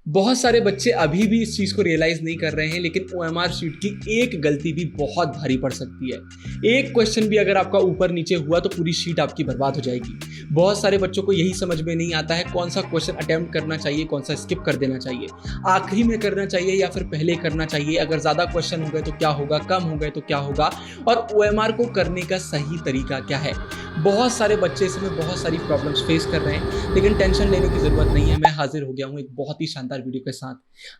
बहुत सारे बच्चे अभी भी इस चीज़ को रियलाइज़ नहीं कर रहे हैं, लेकिन ओएमआर शीट की एक गलती भी बहुत भारी पड़ सकती है। एक क्वेश्चन भी अगर आपका ऊपर नीचे हुआ तो पूरी शीट आपकी बर्बाद हो जाएगी। बहुत सारे बच्चों को यही समझ में नहीं आता है कौन सा क्वेश्चन अटेम्प्ट करना चाहिए, कौन सा स्किप कर देना चाहिए, आखिरी में करना चाहिए या फिर पहले करना चाहिए, अगर ज़्यादा क्वेश्चन हो गए तो क्या होगा, कम हो गए तो क्या होगा, और ओएमआर को करने का सही तरीका क्या है। बहुत सारे बच्चे इसमें बहुत सारी प्रॉब्लम्स फेस कर रहे हैं, लेकिन टेंशन लेने की ज़रूरत नहीं है। मैं हाजिर हो गया हूँ एक बहुत ही शानदार वीडियो के साथ।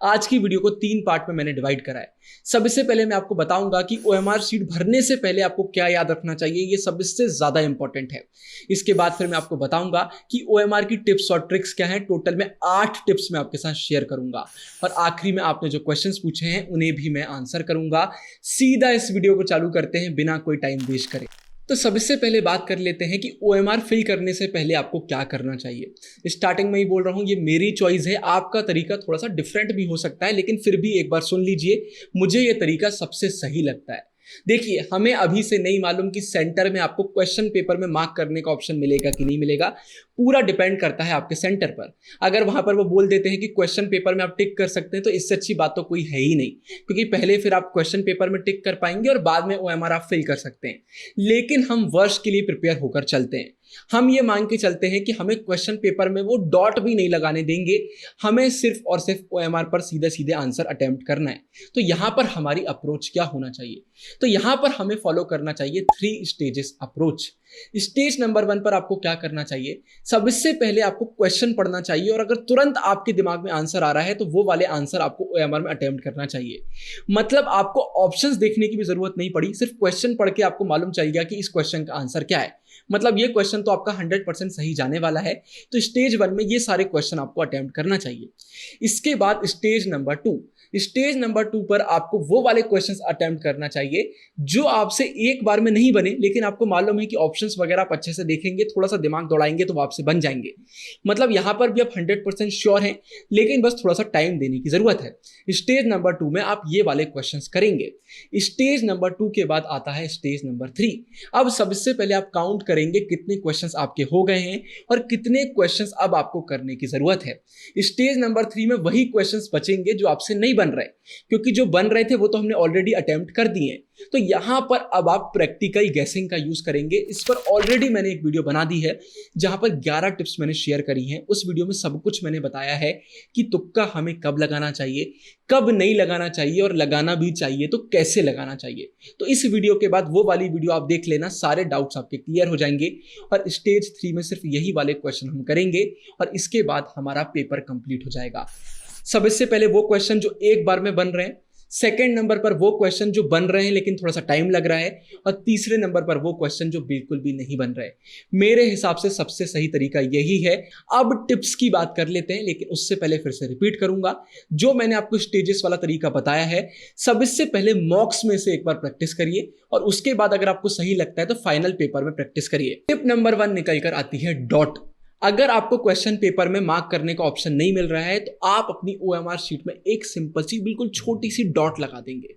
आज की वीडियो को 3 पार्ट में मैंने डिवाइड करा है। सबसे पहले मैं आपको बताऊंगा कि ओएमआर शीट भरने से पहले आपको क्या याद रखना चाहिए, ये सबसे ज़्यादा इंपॉर्टेंट है। इसके बाद फिर मैं आपको बताऊंगा कि ओएमआर की टिप्स और ट्रिक्स क्या हैं। टोटल में 8 टिप्स मैं आपके साथ शेयर करूंगा, और आखिरी में आपने जो क्वेश्चंस पूछे हैं उन्हें भी मैं आंसर करूंगा। सीधा इस वीडियो को चालू करते हैं बिना कोई टाइम वेस्ट करे। तो सबसे पहले बात कर लेते हैं कि ओएमआर फिल करने से पहले आपको क्या करना चाहिए। स्टार्टिंग में ही बोल रहा हूं, ये मेरी चॉइस है, आपका तरीका थोड़ा सा डिफरेंट भी हो सकता है, लेकिन फिर भी एक बार सुन लीजिए, मुझे ये तरीका सबसे सही लगता है। देखिए, हमें अभी से नहीं मालूम कि सेंटर में आपको क्वेश्चन पेपर में मार्क करने का ऑप्शन मिलेगा कि नहीं मिलेगा। पूरा डिपेंड करता है आपके सेंटर पर। अगर वहां पर वो बोल देते हैं कि क्वेश्चन पेपर में आप टिक कर सकते हैं, तो इससे अच्छी बात तो कोई है ही नहीं, क्योंकि पहले फिर आप क्वेश्चन पेपर में टिक कर पाएंगे और बाद में ओएमआर आप फिल कर सकते हैं। लेकिन हम वर्ष के लिए प्रिपेयर होकर चलते हैं। हम ये मान के चलते हैं कि हमें क्वेश्चन पेपर में वो डॉट भी नहीं लगाने देंगे, हमें सिर्फ और सिर्फ ओएमआर पर सीधे सीधे आंसर अटेम्प्ट करना है। तो यहां पर हमारी अप्रोच क्या होना चाहिए? तो यहां पर हमें फॉलो करना चाहिए 3 स्टेजेस अप्रोच। स्टेज नंबर 1 पर आपको क्या करना चाहिए? सबसे पहले आपको क्वेश्चन पढ़ना चाहिए, और अगर तुरंत आपके दिमाग में आंसर आ रहा है तो वो वाले आंसर आपको ओएमआर में अटेम्प्ट करना चाहिए। मतलब आपको ऑप्शंस देखने की भी जरूरत नहीं पड़ी, सिर्फ क्वेश्चन पढ़ के आपको मालूम चल गया कि इस क्वेश्चन का आंसर क्या है। मतलब ये क्वेश्चन तो आपका 100% सही जाने वाला है। तो स्टेज 1 में ये सारे क्वेश्चन आपको अटेम्प्ट करना चाहिए। इसके बाद स्टेज नंबर 2, स्टेज नंबर 2 पर आपको वो वाले क्वेश्चंस अटेम्प्ट करना चाहिए जो आपसे एक बार में नहीं बने, लेकिन आपको मालूम है कि ऑप्शंस वगैरह आप अच्छे से देखेंगे, थोड़ा सा दिमाग दौड़ाएंगे तो वो आपसे बन जाएंगे। मतलब यहां पर भी आप 100% श्योर हैं, लेकिन बस थोड़ा सा टाइम देने की जरूरत है। स्टेज नंबर 2 में आप ये वाले क्वेश्चंस करेंगे। स्टेज नंबर 2 के बाद आता है स्टेज नंबर 3। अब सबसे पहले आप काउंट करेंगे कितने क्वेश्चंस आपके हो गए हैं और कितने क्वेश्चंस अब आपको करने की जरूरत है। स्टेज नंबर 3 में वही क्वेश्चंस बचेंगे जो आपसे नहीं बन रहे, क्योंकि जो बन रहे थे वो तो हमने ऑलरेडी अटेम्प्ट कर दिए। तो यहां पर अब आप प्रैक्टिकल गैसिंग का यूज करेंगे। इस पर ऑलरेडी मैंने एक वीडियो बना दी है जहां पर 11 टिप्स मैंने शेयर करी हैं। उस वीडियो में सब कुछ मैंने बताया है कि तुक्का हमें कब लगाना चाहिए, कब नहीं लगाना चाहिए, और लगाना भी चाहिए तो कैसे लगाना चाहिए। तो इस वीडियो के बाद वो वाली वीडियो आप देख लेना, सारे डाउट्स आपके क्लियर हो जाएंगे। और स्टेज 3 में सिर्फ यही वाले क्वेश्चन हम करेंगे, और इसके बाद हमारा पेपर कंप्लीट हो जाएगा। सबसे पहले वो क्वेश्चन जो एक बार में बन रहे हैं, सेकंड नंबर पर वो क्वेश्चन जो बन रहे हैं लेकिन थोड़ा सा टाइम लग रहा है, और तीसरे नंबर पर वो क्वेश्चन जो बिल्कुल भी नहीं बन रहे। मेरे हिसाब से सबसे सही तरीका यही है। अब टिप्स की बात कर लेते हैं, लेकिन उससे पहले फिर से रिपीट करूंगा जो मैंने आपको स्टेजेस वाला तरीका बताया है। सबसे पहले मॉक्स में से एक बार प्रैक्टिस करिए, और उसके बाद अगर आपको सही लगता है तो फाइनल पेपर में प्रैक्टिस करिए। टिप नंबर 1 निकल कर आती है डॉट। अगर आपको क्वेश्चन पेपर में मार्क करने का ऑप्शन नहीं मिल रहा है तो आप अपनी ओएमआर शीट में एक सिंपल सी बिल्कुल छोटी सी डॉट लगा देंगे।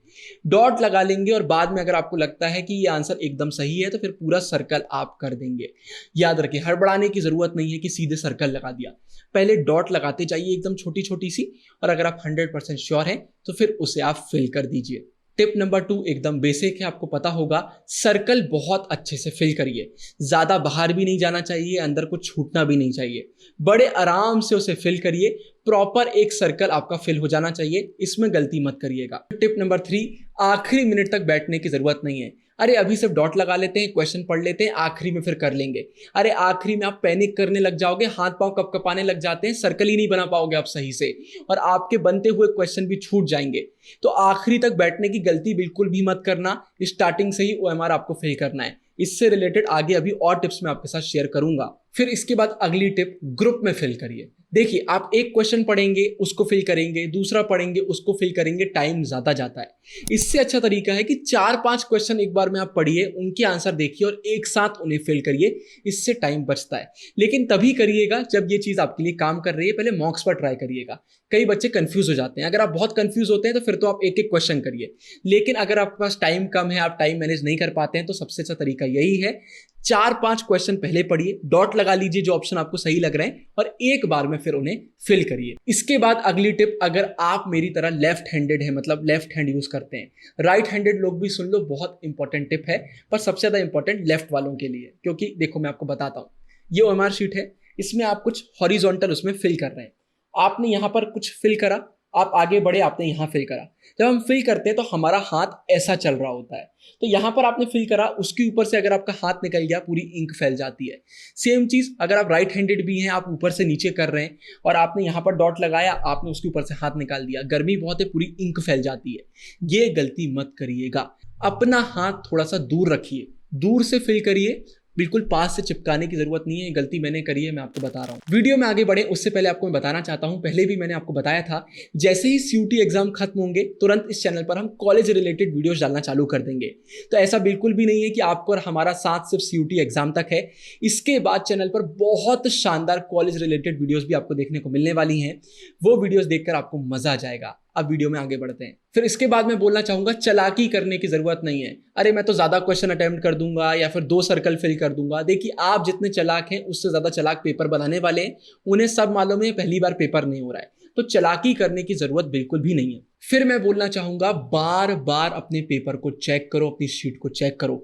डॉट लगा लेंगे, और बाद में अगर आपको लगता है कि ये आंसर एकदम सही है तो फिर पूरा सर्कल आप कर देंगे। याद रखिए, हड़बड़ाने की जरूरत नहीं है कि सीधे सर्कल लगा दिया। पहले डॉट लगाते जाइए एकदम छोटी छोटी सी, और अगर आप 100% श्योर हैं तो फिर उसे आप फिल कर दीजिए। टिप नंबर 2 एकदम बेसिक है, आपको पता होगा। सर्कल बहुत अच्छे से फिल करिए। ज्यादा बाहर भी नहीं जाना चाहिए, अंदर को छूटना भी नहीं चाहिए। बड़े आराम से उसे फिल करिए। प्रॉपर एक सर्कल आपका फिल हो जाना चाहिए, इसमें गलती मत करिएगा। टिप नंबर 3, आखिरी मिनट तक बैठने की जरूरत नहीं है। अरे अभी सिर्फ डॉट लगा लेते हैं, क्वेश्चन पढ़ लेते हैं, आखिरी में फिर कर लेंगे। अरे आखिरी में आप पैनिक करने लग जाओगे, हाथ पांव कपकपाने लग जाते हैं, सर्कल ही नहीं बना पाओगे आप सही से, और आपके बनते हुए क्वेश्चन भी छूट जाएंगे। तो आखिरी तक बैठने की गलती बिल्कुल भी मत करना। स्टार्टिंग से ही ओएमआर आपको फिल करना है। इससे रिलेटेड आगे अभी और टिप्स मैं आपके साथ शेयर करूंगा। फिर इसके बाद अगली टिप, ग्रुप में फिल करिए। देखिए, आप एक क्वेश्चन पढ़ेंगे उसको फिल करेंगे, दूसरा पढ़ेंगे उसको फिल करेंगे, टाइम ज्यादा जाता है। इससे अच्छा तरीका है कि 4-5 क्वेश्चन एक बार में आप पढ़िए, उनके आंसर देखिए और एक साथ उन्हें फिल करिए। इससे टाइम बचता है, लेकिन तभी करिएगा जब ये चीज आपके लिए काम कर रही है। पहले मॉक्स पर ट्राई करिएगा। कई बच्चे कंफ्यूज हो जाते हैं। अगर आप बहुत कंफ्यूज होते हैं तो फिर तो आप एक एक क्वेश्चन करिए, लेकिन अगर आपके पास टाइम कम है, आप टाइम मैनेज नहीं कर पाते हैं, तो सबसे अच्छा तरीका यही है, 4-5 क्वेश्चन पहले पढ़िए, डॉट लगा लीजिए जो ऑप्शन आपको सही लग रहे हैं और एक बार में फिर उन्हें फिल करिए। इसके बाद अगली टिप, अगर आप मेरी तरह लेफ्ट हैंडेड है, मतलब लेफ्ट हैंड यूज करते हैं, राइट हैंडेड लोग भी सुन लो, बहुत इंपॉर्टेंट टिप है, पर सबसे ज्यादा इंपॉर्टेंट लेफ्ट वालों के लिए, क्योंकि देखो मैं आपको बताता हूं, ये OMR शीट है, इसमें आप कुछ हॉरिजॉन्टल उसमें फिल कर रहे हैं। आपने यहां पर कुछ फिल करा, आप आगे बढ़े, आपने यहां फिल करा। जब हम फिल करते हैं तो हमारा हाथ ऐसा चल रहा होता है, तो यहां पर आपने फिल करा, उसके ऊपर से अगर आपका हाथ निकल गया पूरी इंक फैल जाती है। सेम चीज अगर आप राइट हैंडेड भी हैं, आप ऊपर से नीचे कर रहे हैं और आपने यहां पर डॉट लगाया, आपने उसके ऊपर से हाथ निकाल दिया, गर्मी बहुत है, पूरी इंक फैल जाती है। ये गलती मत करिएगा। अपना हाथ थोड़ा सा दूर रखिए, दूर से फिल करिए, बिल्कुल पास से चिपकाने की जरूरत नहीं है। गलती मैंने करी है, मैं आपको बता रहा हूं। वीडियो में आगे बढ़े उससे पहले आपको मैं बताना चाहता हूं, पहले भी मैंने आपको बताया था, जैसे ही CUT एग्जाम खत्म होंगे तुरंत इस चैनल पर हम कॉलेज रिलेटेड वीडियोस डालना चालू कर देंगे। तो ऐसा बिल्कुल भी नहीं है कि आपको और हमारा साथ सिर्फ CUT एग्जाम तक है। इसके बाद चैनल पर बहुत शानदार कॉलेज रिलेटेड वीडियोस भी आपको देखने को मिलने वाली हैं। वो वीडियोस देखकर आपको मजा आ जाएगा। अब वीडियो में आगे बढ़ते हैं। फिर इसके बाद मैं बोलना चाहूंगा, चालाकी करने की जरूरत नहीं है। अरे मैं तो ज्यादा क्वेश्चन अटेम्प्ट कर दूंगा या फिर 2 सर्कल फिल कर दूंगा। देखिए, आप जितने चालाक हैं उससे ज्यादा चालाक पेपर बनाने वाले हैं। उन्हें सब मालूम है पहली बार पेपर नहीं हो रहा है, तो चालाकी करने की जरूरत बिल्कुल भी नहीं है। फिर मैं बोलना चाहूंगा, बार बार अपने पेपर को चेक करो, अपनी शीट को चेक करो।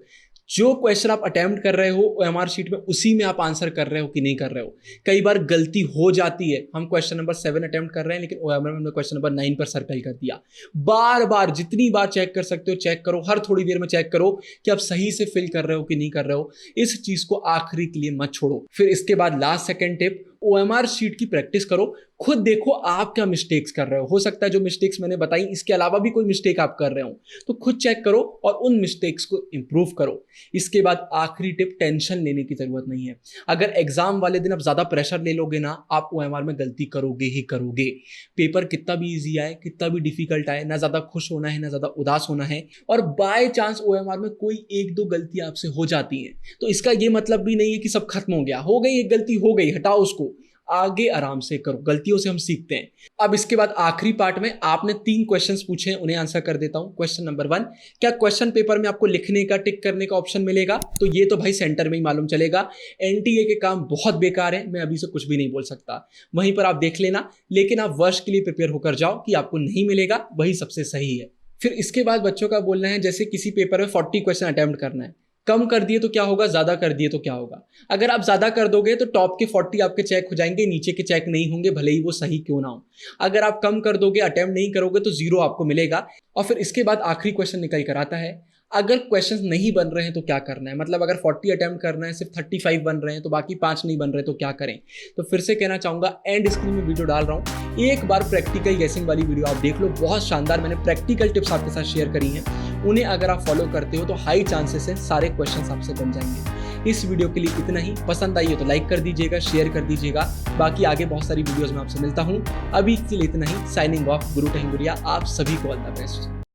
जो क्वेश्चन आप अटेम्प्ट कर रहे हो OMR शीट में, उसी में आप आंसर कर रहे हो कि नहीं कर रहे हो। कई बार गलती हो जाती है, हम क्वेश्चन नंबर 7 अटेम्प्ट कर रहे हैं लेकिन OMR में हमने क्वेश्चन नंबर 9 पर सर्कल कर दिया। बार बार जितनी बार चेक कर सकते हो चेक करो, हर थोड़ी देर में चेक करो कि आप सही से फिल कर रहे हो कि नहीं कर रहे हो। इस चीज को आखिरी के लिए मत छोड़ो। फिर इसके बाद last second tip, OMR sheet की प्रैक्टिस करो। खुद देखो आप क्या मिस्टेक्स कर रहे हो सकता है जो मिस्टेक्स मैंने बताई इसके अलावा भी कोई मिस्टेक आप कर रहे हो, तो खुद चेक करो और उन मिस्टेक्स को इंप्रूव करो। इसके बाद आखिरी टिप, टेंशन लेने की जरूरत नहीं है। अगर एग्जाम वाले दिन आप ज्यादा प्रेशर ले लोगे ना, आप OMR में गलती करोगे ही करोगे। पेपर कितना भी ईजी आए, कितना भी डिफिकल्ट आए, ना ज्यादा खुश होना है ना ज्यादा उदास होना है। और बाय चांस OMR में कोई 1-2 गलती आपसे हो जाती है, तो इसका ये मतलब भी नहीं है कि सब खत्म हो गया। हो गई एक गलती, हो गई, हटाओ उसको, आगे आराम से करो। गलतियों से हम सीखते हैं। अब इसके बाद आखिरी पार्ट में आपने 3 क्वेश्चंस पूछे हैं, उन्हें आंसर कर देता हूं। क्वेश्चन नंबर 1, क्या क्वेश्चन पेपर में आपको लिखने का, टिक करने का ऑप्शन मिलेगा? तो ये तो भाई सेंटर में ही मालूम चलेगा। NTA के काम बहुत बेकार है, मैं अभी से कुछ भी नहीं बोल सकता, वहीं पर आप देख लेना। लेकिन आप वर्ष के लिए प्रिपेयर होकर जाओ कि आपको नहीं मिलेगा, वही सबसे सही है। फिर इसके बाद बच्चों का बोलना है, जैसे किसी पेपर में 40 क्वेश्चन अटेम्प्ट करना है, कम कर दिए तो क्या होगा, ज्यादा कर दिए तो क्या होगा। अगर आप ज्यादा कर दोगे तो टॉप के 40 आपके चेक हो जाएंगे, नीचे के चेक नहीं होंगे, भले ही वो सही क्यों ना हो। अगर आप कम कर दोगे, अटेम्प्ट नहीं करोगे, तो 0 आपको मिलेगा। और फिर इसके बाद आखिरी क्वेश्चन निकल कर आता है, अगर क्वेश्चंस नहीं बन रहे हैं तो क्या करना है। मतलब अगर 40 अटेम्प्ट करना है, सिर्फ 35 बन रहे हैं, तो बाकी 5 नहीं बन रहे तो क्या करें। तो फिर से कहना चाहूंगा, एंड स्क्रीन में वीडियो डाल रहा हूं, एक बार प्रैक्टिकल गेसिंग वाली वीडियो आप देख लो, बहुत शानदार मैंने प्रैक्टिकल टिप्स आपके साथ शेयर करी हैं। उन्हें अगर आप फॉलो करते हो तो हाई चांसेस है सारे क्वेश्चंस आपसे बन जाएंगे। इस वीडियो के लिए इतना ही। पसंद आई हो तो लाइक कर दीजिएगा, शेयर कर दीजिएगा। बाकी आगे बहुत सारी वीडियोस में आपसे मिलता हूं। अभी के लिए इतना ही। साइनिंग ऑफ, गुरु टेंगुरिया। आप सभी को ऑल द बेस्ट।